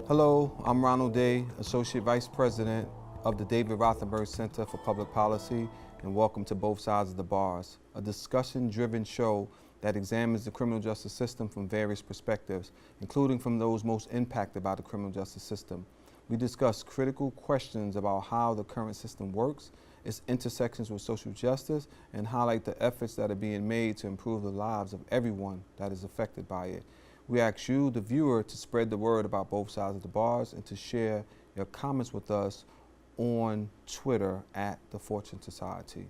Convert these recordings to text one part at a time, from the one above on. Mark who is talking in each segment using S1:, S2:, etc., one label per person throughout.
S1: Hello, I'm Ronald Day, Associate Vice President of the David Rothenberg Center for Public Policy, and welcome to Both Sides of the Bars, a discussion-driven show that examines the criminal justice system from various perspectives, including from those most impacted by the criminal justice system. We discuss critical questions about how the current system works, its intersections with social justice, and highlight the efforts that are being made to improve the lives of everyone that is affected by it. We ask you, the viewer, to spread the word about Both Sides of the Bars and to share your comments with us on Twitter at The Fortune Society.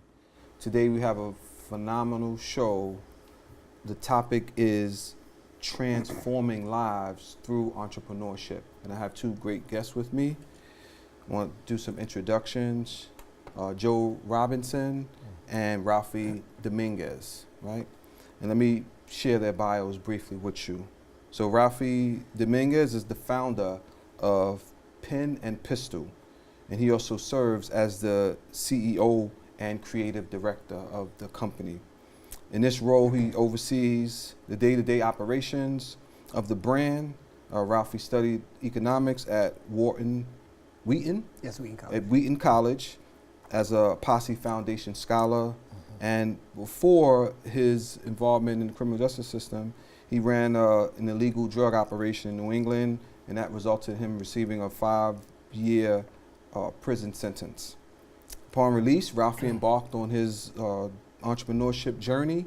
S1: Today we have a phenomenal show. The topic is transforming lives through entrepreneurship. And I have two great guests with me. I want to do some introductions. Joe Robinson and Ralphie Dominguez, right? And let me share their bios briefly with you. So Ralphie Dominguez is the founder of Pen and Pistol, and he also serves as the CEO and creative director of the company. In this role, he oversees the day-to-day operations of the brand. Ralphie studied economics at Wheaton College. At Wheaton College as a Posse Foundation scholar. And before his involvement in the criminal justice system, he ran an illegal drug operation in New England, and that resulted in him receiving a 5-year prison sentence. Upon release, Ralphie embarked on his entrepreneurship journey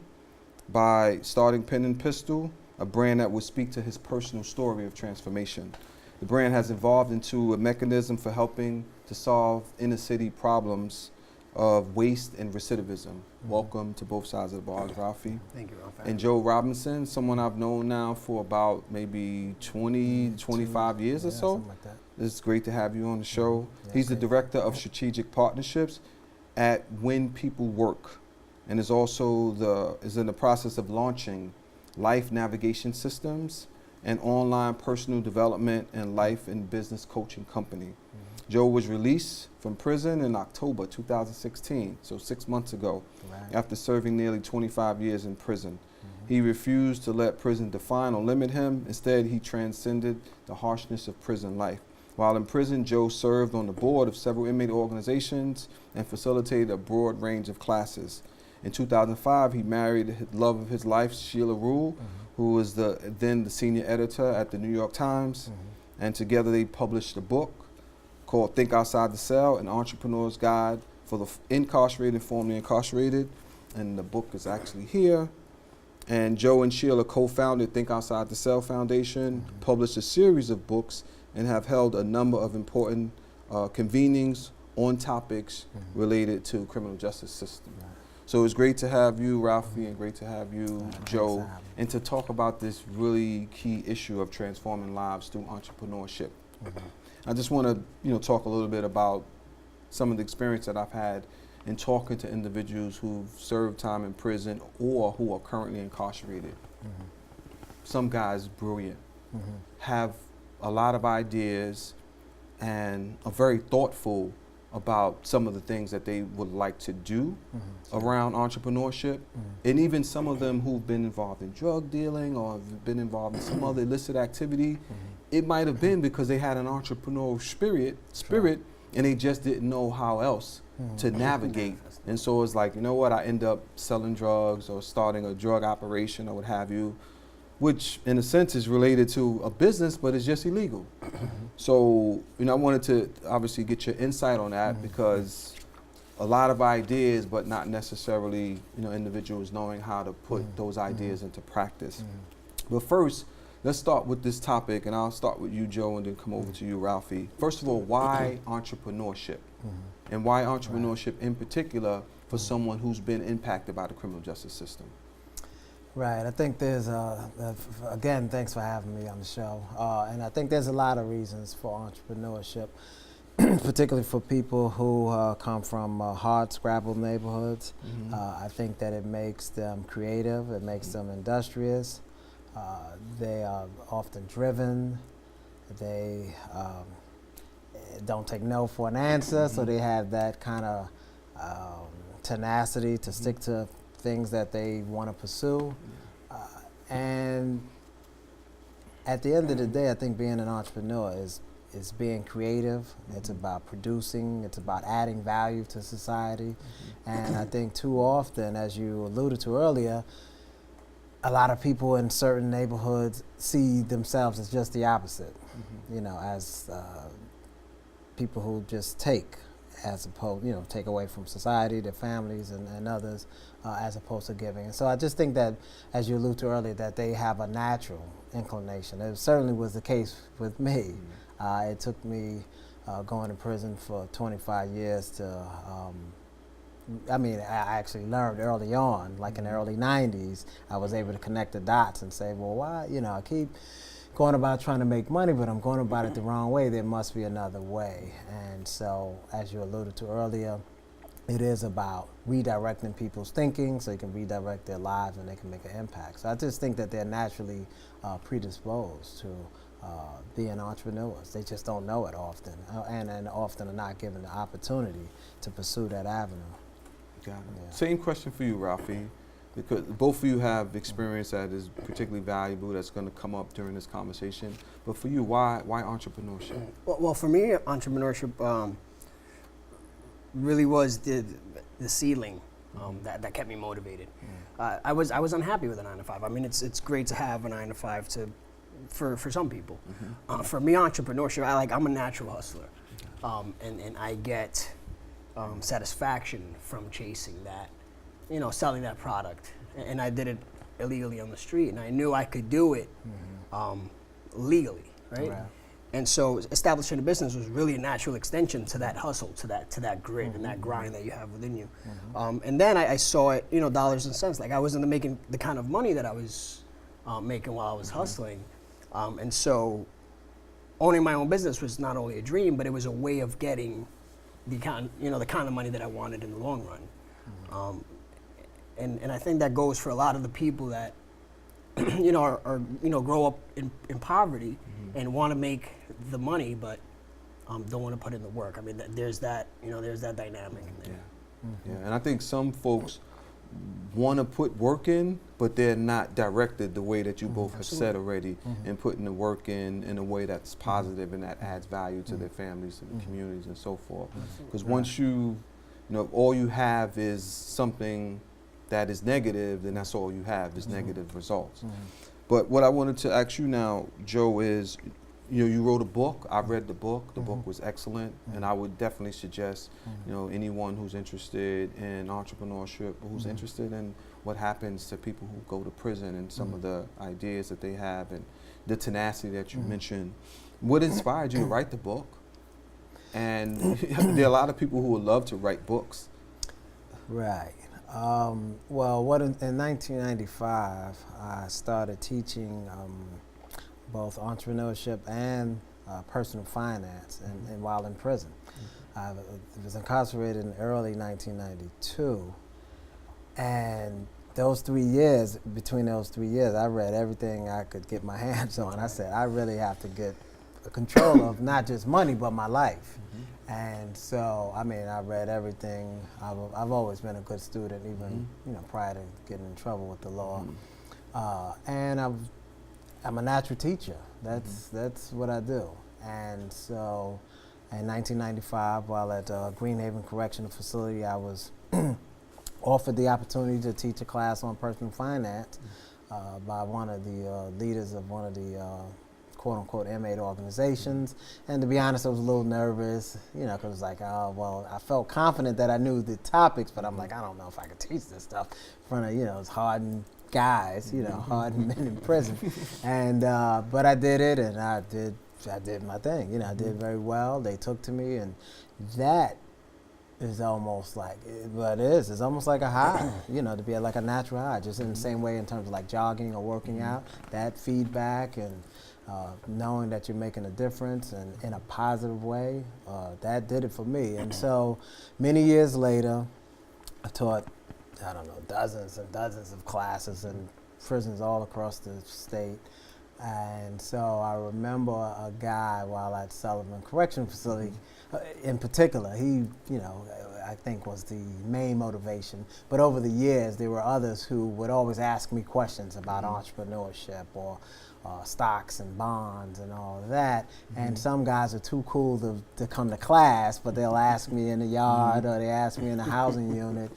S1: by starting Pen and Pistol, a brand that would speak to his personal story of transformation. The brand has evolved into a mechanism for helping to solve inner city problems of waste and recidivism. Welcome to Both Sides of the Bars, Ralphie.
S2: Thank you, Ralph.
S1: And Joe Robinson, someone I've known now for about maybe 20, 25 years or so.
S2: Something like that.
S1: It's great to have you on the show.
S2: Yeah,
S1: He's the Director of Strategic Partnerships at When People Work, and is also in the process of launching life navigation systems and online personal development and life and business coaching company. Joe was released from prison in October 2016, so 6 months ago, after serving nearly 25 years in prison. He refused to let prison define or limit him. Instead, he transcended the harshness of prison life. While in prison, Joe served on the board of several inmate organizations and facilitated a broad range of classes. In 2005, he married the love of his life, Sheila Rule, who was then the senior editor at the New York Times, and together they published a book called Think Outside the Cell, An Entrepreneur's Guide for the Incarcerated and Formerly Incarcerated. And the book is actually here. And Joe and Sheila co-founded Think Outside the Cell Foundation, published a series of books, and have held a number of important convenings on topics related to criminal justice system. So it's great to have you, Ralphie, and great to have you, Joe, and to talk about this really key issue of transforming lives through entrepreneurship. I just want to, talk a little bit about some of the experience that I've had in talking to individuals who've served time in prison or who are currently incarcerated. Some guys, brilliant, have a lot of ideas and are very thoughtful about some of the things that they would like to do around entrepreneurship. And even some of them who've been involved in drug dealing or have been involved in some other illicit activity, it might have been because they had an entrepreneurial spirit and they just didn't know how else to navigate. And so it's like, I end up selling drugs or starting a drug operation or what have you, which in a sense is related to a business, but it's just illegal. So, I wanted to obviously get your insight on that because a lot of ideas, but not necessarily, individuals knowing how to put those ideas into practice. But first, let's start with this topic, and I'll start with you, Joe, and then come over to you, Ralphie. First of all, why entrepreneurship? And why entrepreneurship in particular for someone who's been impacted by the criminal justice system?
S2: Right. I think there's, again, thanks for having me on the show. And I think there's a lot of reasons for entrepreneurship, particularly for people who come from hard scrabble neighborhoods. I think that it makes them creative, it makes them industrious. They are often driven. They don't take no for an answer, so they have that kind of tenacity to stick to things that they want to pursue. And at the end of the day, I think being an entrepreneur is being creative. It's about producing. It's about adding value to society. And I think too often, as you alluded to earlier, a lot of people in certain neighborhoods see themselves as just the opposite, as people who just take, as opposed, take away from society, their families and others, as opposed to giving. And so I just think that, as you alluded to earlier, that they have a natural inclination. It certainly was the case with me. It took me going to prison for 25 years to, I actually learned early on, like in the early 90s, I was able to connect the dots and say, well, why, I keep going about trying to make money, but I'm going about it the wrong way. There must be another way. And so, as you alluded to earlier, it is about redirecting people's thinking so you can redirect their lives and they can make an impact. So I just think that they're naturally predisposed to being entrepreneurs. They just don't know it often, and often are not given the opportunity to pursue that avenue.
S1: Got it.
S2: Yeah.
S1: Same question for you, Ralphie, because both of you have experience that is particularly valuable that's going to come up during this conversation. But for you, why entrepreneurship?
S3: Well, for me, entrepreneurship really was the seedling that kept me motivated. I was unhappy with a 9-to-5. I mean, it's great to have a 9-to-5 for some people. For me, entrepreneurship, I'm a natural hustler, and I get satisfaction from chasing that, selling that product. And I did it illegally on the street, and I knew I could do it legally, right? And so establishing a business was really a natural extension to that hustle, to that grit and that grind that you have within you. And then I saw it, dollars and cents. Like I wasn't making the kind of money that I was making while I was hustling. And so owning my own business was not only a dream, but it was a way of getting the kind of money that I wanted in the long run. And I think that goes for a lot of the people that are grow up in poverty and want to make the money, but don't want to put in the work. I mean, there's that dynamic in there.
S1: Yeah, and I think some folks want to put work in, but they're not directed the way that you both have said already, and putting the work in a way that's positive and that adds value to their families and communities and so forth. Because once all you have is something that is negative, then that's all you have is negative results. But what I wanted to ask you now, Joe, is you wrote a book. I read the book. The book was excellent, and I would definitely suggest anyone who's interested in entrepreneurship, who's interested in what happens to people who go to prison and some of the ideas that they have and the tenacity that you mentioned. What inspired you to write the book? And there are a lot of people who would love to write books.
S2: Right. In 1995, I started teaching both entrepreneurship and personal finance, and while in prison. I was incarcerated in early 1992, and between those 3 years, I read everything I could get my hands on. I said, I really have to get control of not just money, but my life. And so, I read everything. I've always been a good student, even prior to getting in trouble with the law. And I'm a natural teacher. That's what I do. And so, in 1995, while at Greenhaven Correctional Facility, I was offered the opportunity to teach a class on personal finance by one of the leaders of one of the quote-unquote inmate organizations. And to be honest, I was a little nervous, because it was like, I felt confident that I knew the topics, but I'm like, I don't know if I could teach this stuff in front of, hardened guys, hardened men in prison. And, but I did it, and I did my thing, I did very well. They took to me, and that is almost like, it's almost like a high, to be like a natural high, just in the same way in terms of like jogging or working out, that feedback and knowing that you're making a difference and in a positive way, that did it for me. And so many years later, I taught, dozens and dozens of classes in prisons all across the state. And so I remember a guy while at Sullivan Correctional Facility, in particular, he, I think was the main motivation. But over the years, there were others who would always ask me questions about entrepreneurship or stocks and bonds and all of that. And some guys are too cool to come to class, but they'll ask me in the yard or they ask me in the housing unit.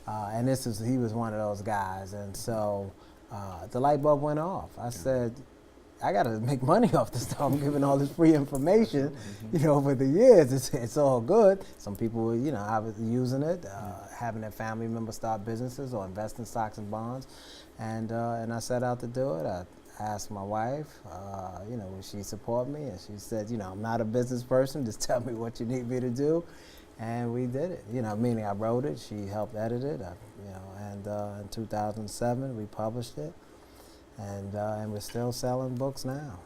S2: And he was one of those guys. And so the light bulb went off. I said, I got to make money off this stuff. I'm giving all this free information, over the years. It's all good. Some people, I was using it, having their family members start businesses or invest in stocks and bonds. And I set out to do it. I asked my wife, would she support me? And she said, I'm not a business person. Just tell me what you need me to do. And we did it, meaning I wrote it. She helped edit it, and in 2007, we published it. And we're still selling books now.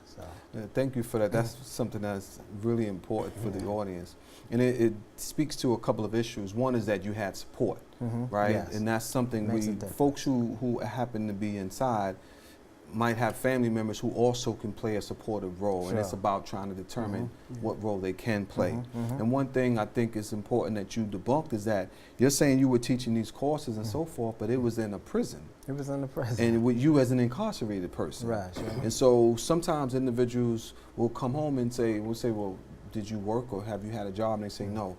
S2: So.
S1: Yeah, thank you for that. That's something that's really important for the audience. And it speaks to a couple of issues. One is that you had support, right?
S2: Yes.
S1: And that's something folks who happen to be inside might have family members who also can play a supportive role.
S2: Sure.
S1: And it's about trying to determine what role they can play. And one thing I think is important that you debunked is that you're saying you were teaching these courses and so forth, but it was in a prison.
S2: It was in the prison.
S1: And with you as an incarcerated person.
S2: Right, sure.
S1: And so sometimes individuals will come home and we'll say, well, did you work or have you had a job? And they say no.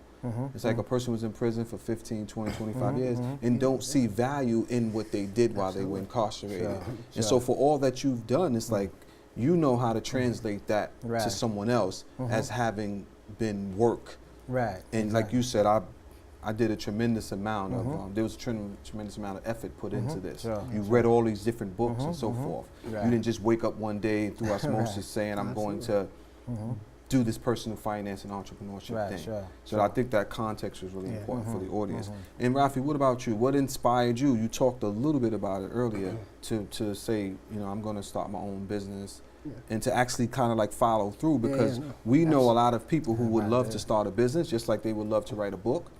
S1: It's like a person was in prison for 15, 20, 25 years and don't see value in what they did while they were incarcerated.
S2: Sure.
S1: And so for all that you've done, it's like you know how to translate that to someone else as having been work.
S2: Right.
S1: And like you said, I did a tremendous amount of, there was a tremendous amount of effort put into this.
S2: Sure.
S1: You read all these different books and so forth.
S2: Right.
S1: You didn't just wake up one day through osmosis saying, I'm going to do this personal finance and entrepreneurship thing. So I think that context was really important for the audience. And Rafi, what about you? What inspired you? You talked a little bit about it earlier to say, I'm going to start my own business and to actually kind of like follow through, because we know a lot of people who would love to start a business just like they would love to write a book,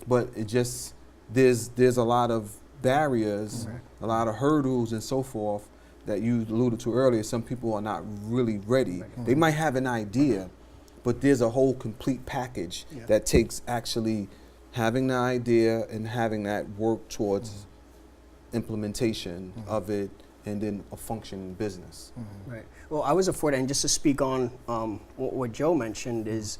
S1: but it just, there's a lot of barriers, a lot of hurdles and so forth that you alluded to earlier. Some people are not really ready. They might have an idea, but there's a whole complete package that takes actually having the idea and having that work towards implementation of it and then a functioning business.
S3: Right. Well, I was afforded, and just to speak on what Joe mentioned is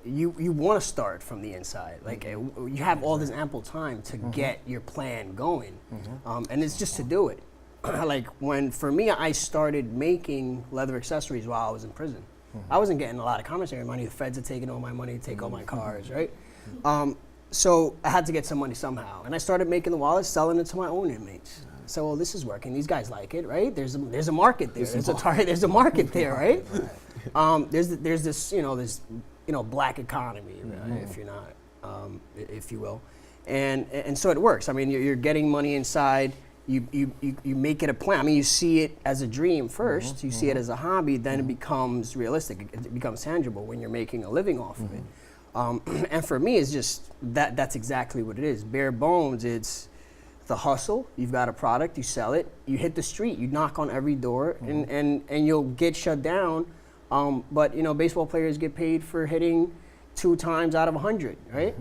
S3: you want to start from the inside. Like you have all this ample time to get your plan going, and it's just to do it. Like for me, I started making leather accessories while I was in prison. I wasn't getting a lot of commissary money. The feds are taking all my money, take all my cars, right? So I had to get some money somehow. And I started making the wallets, selling it to my own inmates. So, well, this is working. These guys like it, right? There's a market there. There's a market there, right? There's this, black economy, right? If you're not, if you will. And so it works. I mean, you're getting money inside. You make it a plan. I mean, you see it as a dream first. You see it as a hobby. Then it becomes realistic. It becomes tangible when you're making a living off of it. And for me, it's just that's exactly what it is. Bare bones. It's the hustle. You've got a product. You sell it. You hit the street. You knock on every door, and you'll get shut down. But baseball players get paid for hitting 2 times out of 100, right?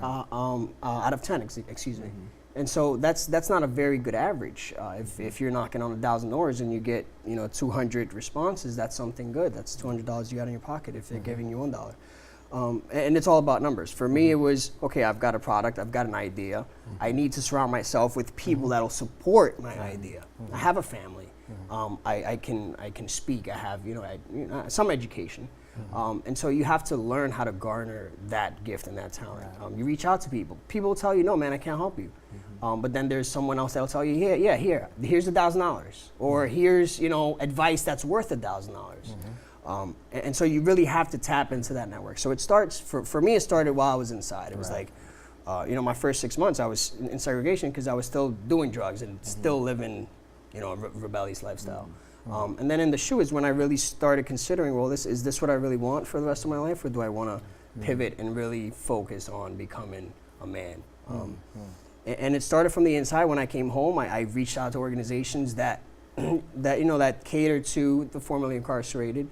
S3: Out of 10, excuse me. And so that's not a very good average. If you're knocking on 1,000 doors and you get 200 responses, that's something good. That's $200 you got in your pocket if they're giving you $1. And it's all about numbers. For me, it was okay. I've got a product. I've got an idea. I need to surround myself with people that'll support my idea. I have a family. I can speak. I have some education. And so you have to learn how to garner that gift and that talent. You reach out to people. People will tell you, no, man, I can't help you. But then there's someone else that'll tell you, here's $1,000. Or here's, advice that's worth $1,000. And so you really have to tap into that network. So it starts, for me, it started while I was inside. It was like, my first 6 months I was in segregation because I was still doing drugs and still living, a rebellious lifestyle. And then in the shoe is when I really started considering, well, is this what I really want for the rest of my life, or do I want to pivot and really focus on becoming a man? And it started from the inside. When I came home, I reached out to organizations that cater to the formerly incarcerated,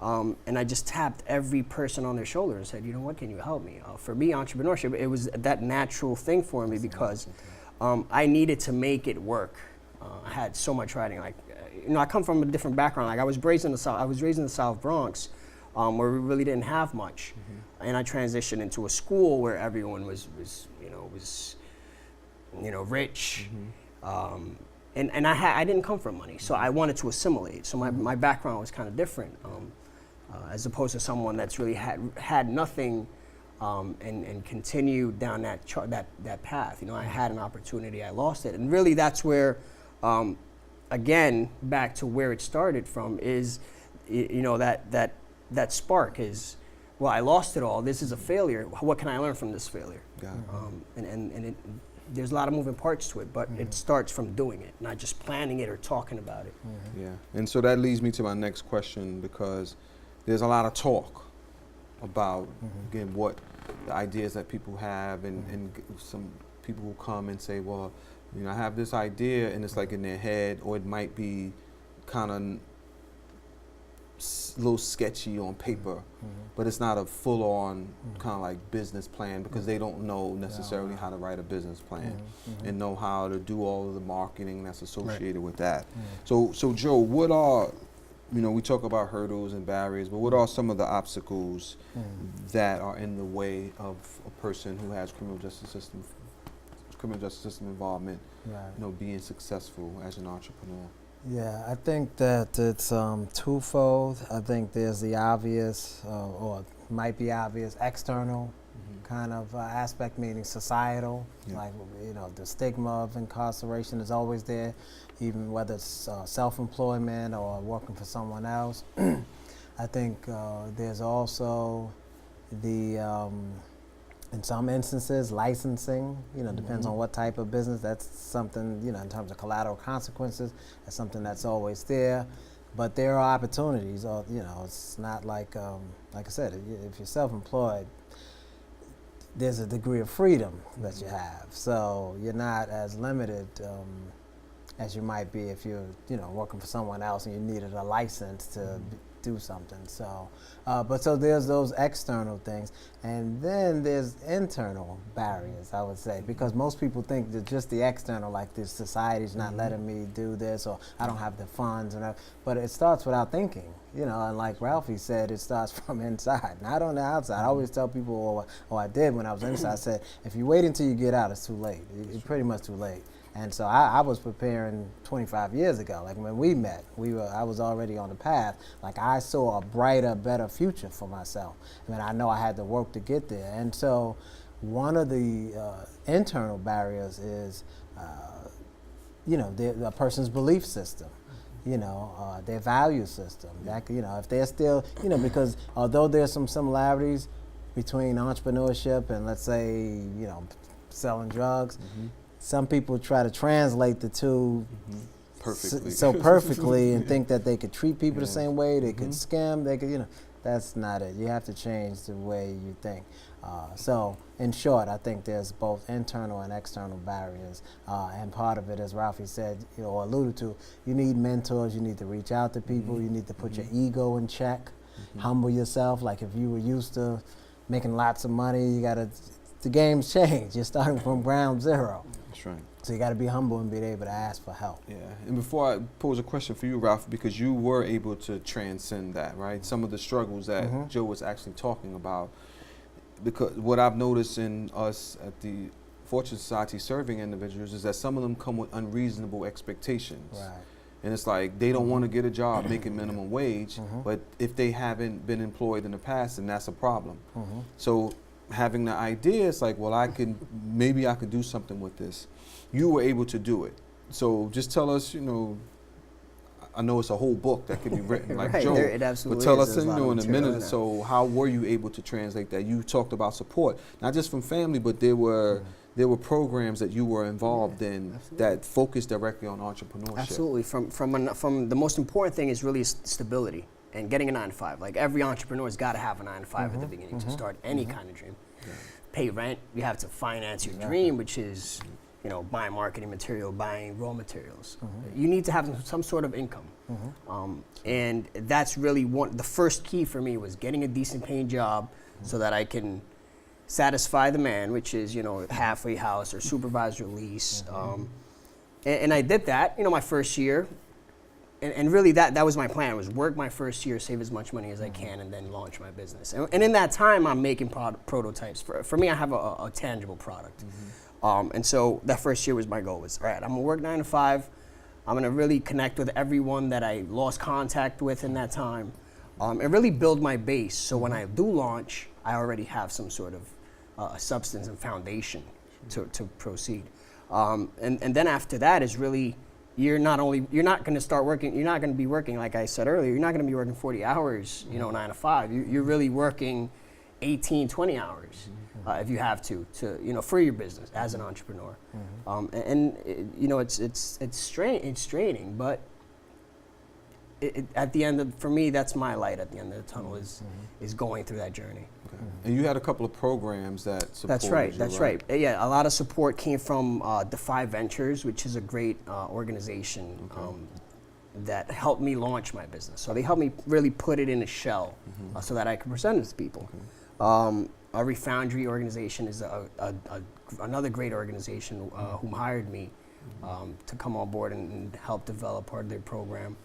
S3: And I just tapped every person on their shoulder and said, you know what, can you help me? For me, entrepreneurship, it was that natural thing for me because I needed to make it work. I had so much writing. Like, I come from a different background. Like, I was raised in the South Bronx, where we really didn't have much. And I transitioned into a school where everyone was rich. And I didn't come from money, so I wanted to assimilate. So my background was kind of different, as opposed to someone that's really had nothing, and continued down that path. I had an opportunity, I lost it, and really that's where, again, back to where it started from is, that spark is, well, I lost it all. This is a failure. What can I learn from this failure? There's a lot of moving parts to it, but it starts from doing it, not just planning it or talking about it.
S1: Yeah, and so that leads me to my next question, because there's a lot of talk about, again, what the ideas that people have, and some people will come and say, well, I have this idea, and it's like in their head, or it might be kind of a little sketchy on paper, but it's not a full-on kind of like business plan, because they don't know necessarily how to write a business plan and know how to do all of the marketing that's associated with that. So Joe, what are, we talk about hurdles and barriers, but what are some of the obstacles that are in the way of a person who has criminal justice system involvement, being successful as an entrepreneur?
S2: Yeah, I think that it's twofold. I think there's the obvious, or might be obvious, external kind of aspect, meaning societal. Like, the stigma of incarceration is always there, even whether it's self-employment or working for someone else. I think there's also the, in some instances, licensing, depends on what type of business. That's something, in terms of collateral consequences, that's something that's always there. But there are opportunities, it's not like I said, if you're self-employed, there's a degree of freedom that you have. So you're not as limited as you might be if you're, working for someone else and you needed a license to do something. So, so there's those external things, and then there's internal barriers, I would say, because most people think that just the external, like this society's not letting me do this, or I don't have the funds, but it starts without thinking, and like Ralphie said, it starts from inside, not on the outside. I always tell people, or I did when I was inside, I said, if you wait until you get out, it's too late. It's pretty much too late. And so I was preparing 25 years ago. Like when we met, I was already on the path. Like I saw a brighter, better future for myself. I know I had to work to get there. And so one of the internal barriers is, a person's belief system, their value system. That, if they're still, because although there's some similarities between entrepreneurship and, let's say, selling drugs, some people try to translate the two perfectly and think that they could treat people the same way, they could scam, they could, that's not it. You have to change the way you think. So in short, I think there's both internal and external barriers. And part of it, as Ralphie said, or alluded to, you need mentors, you need to reach out to people, you need to put your ego in check, humble yourself. Like if you were used to making lots of money, the game's changed. You're starting from ground zero.
S1: That's right.
S2: So you got to be humble and be able to ask for help.
S1: Yeah, and before I pose a question for you, Ralph, because you were able to transcend that, right? Some of the struggles that Joe was actually talking about, because what I've noticed in us at the Fortune Society serving individuals is that some of them come with unreasonable expectations.
S2: Right.
S1: And it's like they don't want to get a job making minimum wage, but if they haven't been employed in the past, then that's a problem. So having the idea, it's like, well, maybe I could do something with this. You were able to do it. So just tell us, I know it's a whole book that could be written like
S3: right,
S1: Joe,
S3: it absolutely
S1: but tell
S3: is.
S1: us in a minute, so how were you able to translate that? You talked about support, not just from family, but there were programs that you were involved in that focused directly on entrepreneurship.
S3: Absolutely. From the most important thing is really stability and getting a 9-to-5. Like every entrepreneur's got to have a 9-to-5 at the beginning to start any kind of dream. Pay rent. You have to finance your dream, which is, buying marketing material, buying raw materials. You need to have some sort of income. And that's really the first key for me was getting a decent paying job so that I can satisfy the man, which is, halfway house or supervised release. And I did that, my first year. And really that was my plan, was work my first year, save as much money as I can, and then launch my business. And in that time, I'm making prototypes. For me, I have a tangible product. And so that first year was my goal, was, all right, I'm gonna work 9 to 5. I'm gonna really connect with everyone that I lost contact with in that time, and really build my base. So when I do launch, I already have some sort of substance and foundation to proceed. And then after that is really, you're not going to be working, like I said earlier, you're not going to be working 40 hours, 9 to 5. You're really working 18, 20 hours if you have to for your business as an entrepreneur. It's straining, but at the end for me, that's my light at the end of the tunnel is going through that journey.
S1: Okay. And you had a couple of programs that supported
S3: That's right. Yeah, a lot of support came from Defy Ventures, which is a great organization that helped me launch my business. So they helped me really put it in a shell so that I could present it to people. A Refoundry organization is another great organization who hired me to come on board and help develop part of their program.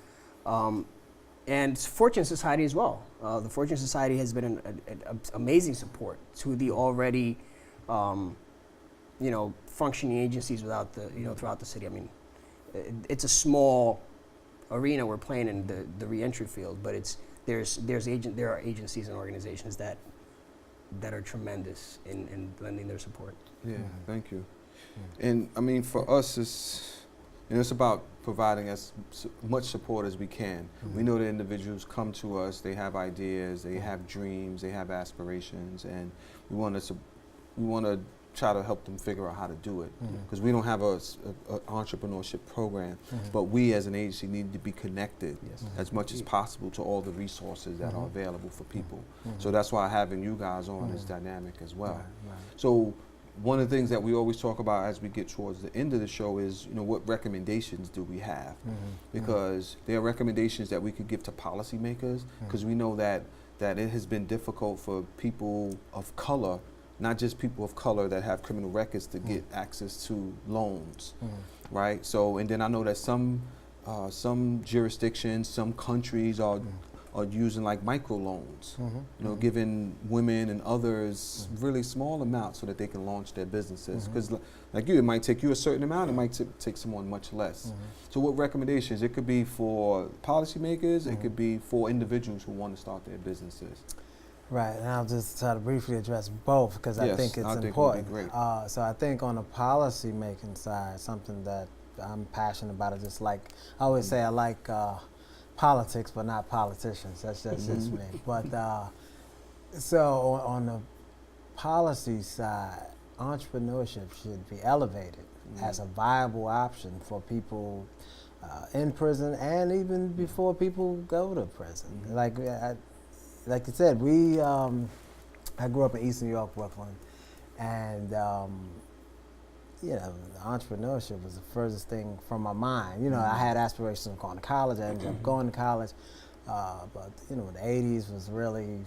S3: And Fortune Society as well. The Fortune Society has been an amazing support to the already, functioning agencies throughout the city. I mean, it's a small arena we're playing in the reentry field, but there are agencies and organizations that are tremendous in lending their support.
S1: Yeah, thank you. And I mean, for us, it's about providing as much support as we can. We know that individuals come to us, they have ideas, they have dreams, they have aspirations, and we want to try to help them figure out how to do it. Because we don't have a entrepreneurship program, but we as an agency need to be connected as much as possible to all the resources that are available for people. So that's why having you guys on is dynamic as well. So one of the things that we always talk about as we get towards the end of the show is, what recommendations do we have? Because there are recommendations that we could give to policymakers, because we know that it has been difficult for people of color, not just people of color that have criminal records, to get access to loans, right? So, and then I know that some jurisdictions, some countries are using like microloans, giving women and others really small amounts so that they can launch their businesses. Because like you, it might take you a certain amount, it might take someone much less. So what recommendations? It could be for policymakers, it could be for individuals who want to start their businesses.
S2: Right, and I'll just try to briefly address both, because I think it's important.
S1: Great.
S2: So I think on the policy making side, something that I'm passionate about is just like, I always say I like politics, but not politicians. That's just me. But so on the policy side, entrepreneurship should be elevated as a viable option for people in prison, and even before people go to prison. Like you said, I grew up in East New York, Brooklyn, and entrepreneurship was the furthest thing from my mind. I had aspirations of going to college. I ended up going to college, but the 80s was really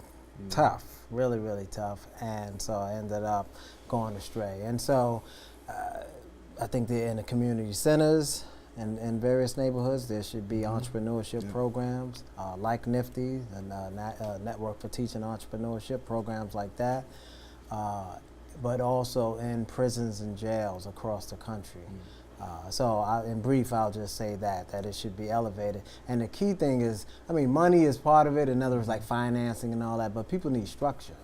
S2: tough, really, really tough, and so I ended up going astray. And so I think that in the community centers and in various neighborhoods, there should be entrepreneurship programs like NIFTY, and Network for Teaching Entrepreneurship, programs like that. But also in prisons and jails across the country. So in brief, I'll just say that it should be elevated. And the key thing is, money is part of it, in other words, like financing and all that, but people need structure.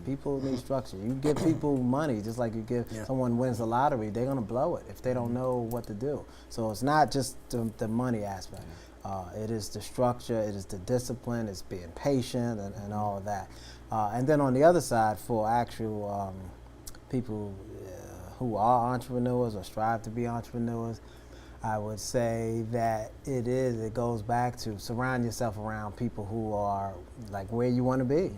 S2: People need structure. You give people money, just like you give someone wins the lottery, they're gonna blow it if they don't know what to do. So it's not just the money aspect. It is the structure, it is the discipline, it's being patient and all of that. And then on the other side, for actual people who are entrepreneurs or strive to be entrepreneurs, I would say that it goes back to surround yourself around people who are like where you want to be,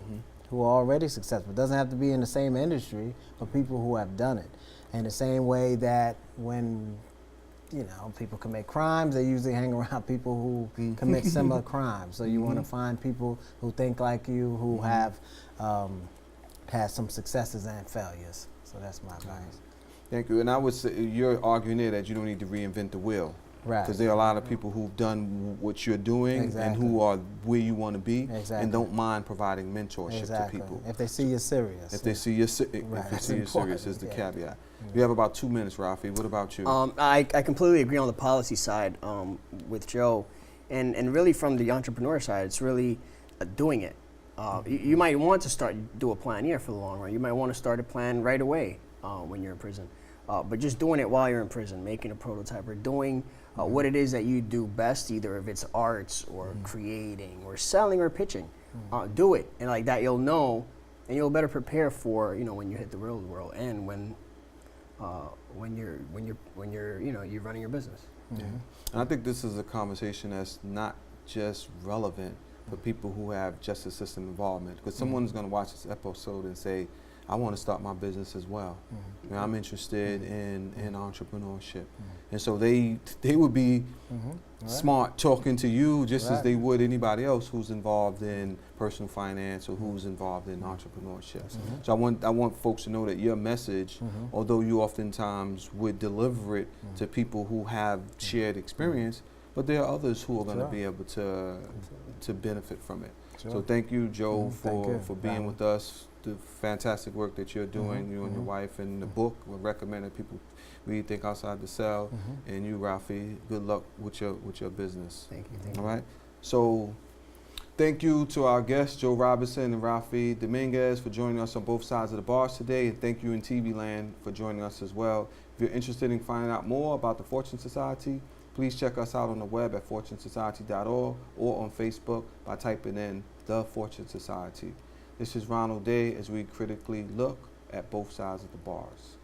S2: who are already successful. It doesn't have to be in the same industry, but people who have done it. In the same way that when you know, people commit crimes. They usually hang around people who commit similar crimes. So you want to find people who think like you, who have had some successes and failures. So that's my advice.
S1: Thank you. And I would say you're arguing there that you don't need to reinvent the wheel.
S2: Right.
S1: Because there are a lot of people who've done what you're doing and who are where you want to be and don't mind providing mentorship to people.
S2: If they see you're serious.
S1: If they see you're serious is the caveat. You have about 2 minutes, Rafi. What about you?
S3: I completely agree on the policy side with Joe. And really from the entrepreneur side, it's really doing it. You might want to do a plan here for the long run. You might want to start a plan right away when you're in prison. But just doing it while you're in prison, making a prototype or doing what it is that you do best, either if it's arts or creating or selling or pitching, do it. And like that, you'll know, and you'll better prepare for, you know, when you hit the real world and when you're you're running your business.
S1: And I think this is a conversation that's not just relevant for people who have justice system involvement, because someone's going to watch this episode and say, I want to start my business as well. You know, I'm interested in entrepreneurship. And so they would be smart talking to you just as they would anybody else who's involved in personal finance or who's involved in entrepreneurship. So I want folks to know that your message, although you oftentimes would deliver it to people who have shared experience, but there are others who are going to be able to benefit from it. So thank you, Joe, for being with us. The fantastic work that you're doing, you and your wife, and the book. We recommend that people read Think Outside the Cell. And you, Rafi, good luck with your business.
S3: Thank you.
S1: All right. So thank you to our guests, Joe Robinson and Rafi Dominguez, for joining us on both sides of the bars today. And thank you in TV land for joining us as well. If you're interested in finding out more about the Fortune Society, please check us out on the web at fortunesociety.org or on Facebook by typing in The Fortune Society. This is Ronald Day as we critically look at both sides of the bars.